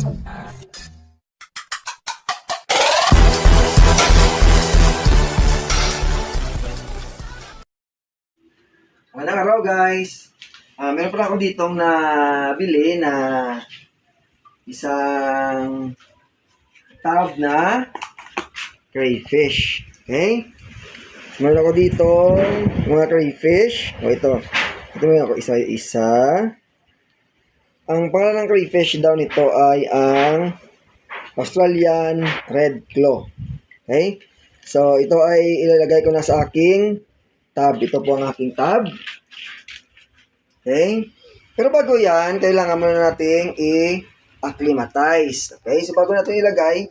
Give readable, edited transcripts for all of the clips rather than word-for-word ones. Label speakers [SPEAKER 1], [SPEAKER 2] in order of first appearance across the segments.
[SPEAKER 1] Magandang araw guys. Meron pala ako ditong nabili na isang tub na crayfish. Okay? Meron ako dito mga crayfish. Ito meron ako isa-isa. Ang pangalan ng crayfish daw nito ay ang Australian Red Claw. Okay? So, ito ay ilalagay ko na sa aking tab. Ito po ang aking tab. Okay? Pero bago yan, kailangan muna nating i-acclimatize. Okay? So, bago natin ilagay,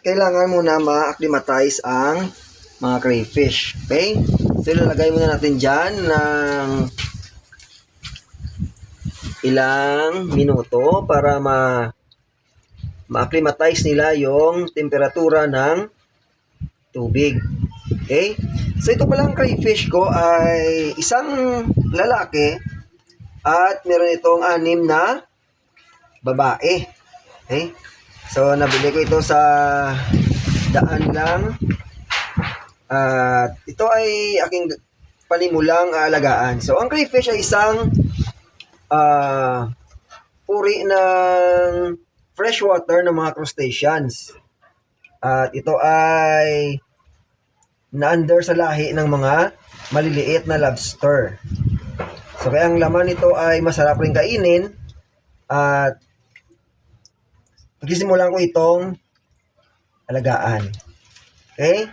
[SPEAKER 1] kailangan muna ma-acclimatize ang mga crayfish. Okay? So, ilalagay muna natin dyan ng ilang minuto para ma-acclimatize nila yung temperatura ng tubig. Okay? So, ito palang crayfish ko ay isang lalaki at meron itong 6 na babae. Okay? So, nabili ko ito sa daan lang. At ito ay aking panimulang aalagaan. So, ang crayfish ay isang uri ng freshwater ng mga crustaceans. At ito ay na-under sa lahi ng mga maliliit na lobster. So, kaya ang laman nito ay masarap rin kainin at pagsimulan ko itong alagaan. Okay?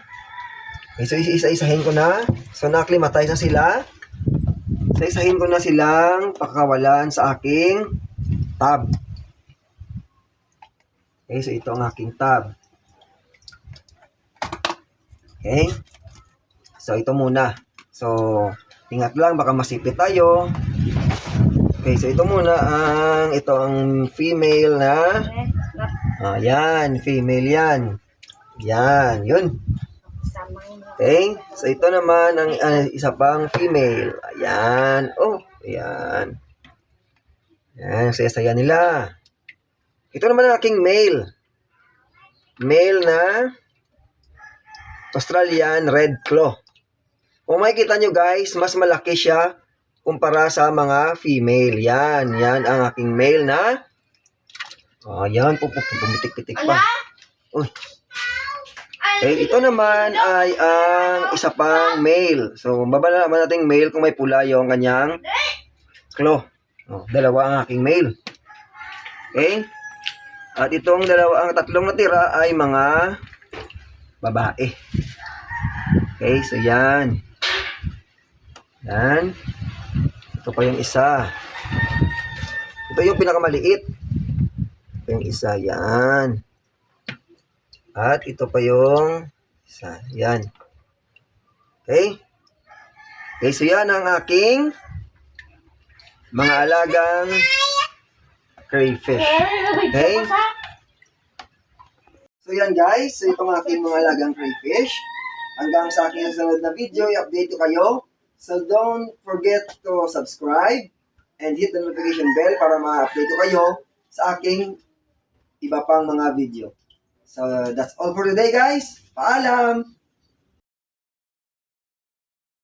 [SPEAKER 1] Okay, so isa-isahin ko na. So, na-acclimatize na sila. So, isahin ko na silang pakawalan sa aking tab. Okay, so ito ang aking tab. Okay? So, ito muna. So, ingat lang, baka masipit tayo. Okay, so ito muna ito ang female na. Yan, female yan. Yan, yun. Okay, so ito naman ang isa pang female. Ayan, oh, ayan. Yan, saya-saya nila. Ito naman ang aking male. Male na Australian Red Claw. Kung makikita nyo guys, mas malaki siya kumpara sa mga female. Yan, yan ang aking male na. Yan, pumitik-pitik pa. Uy. Okay, ito naman ay ang isa pang male. So, babala naman natin male kung may pula yung kanyang claw. Dalawa ang aking male. Okay? At itong ang tatlong natira ay mga babae. Okay, so yan. Yan. Ito pa yung isa. Ito yung pinakamaliit. Ito yung isa. Yan. At ito pa yung isa. Yan. Okay. Okay, so yan ang aking mga alagang crayfish. Okay. So yan guys. So itong aking mga alagang crayfish. Hanggang sa aking sunod na video, i-update ko kayo. So don't forget to subscribe and hit the notification bell para ma-update ko kayo sa aking iba pang mga video. So that's all for today guys. Paalam!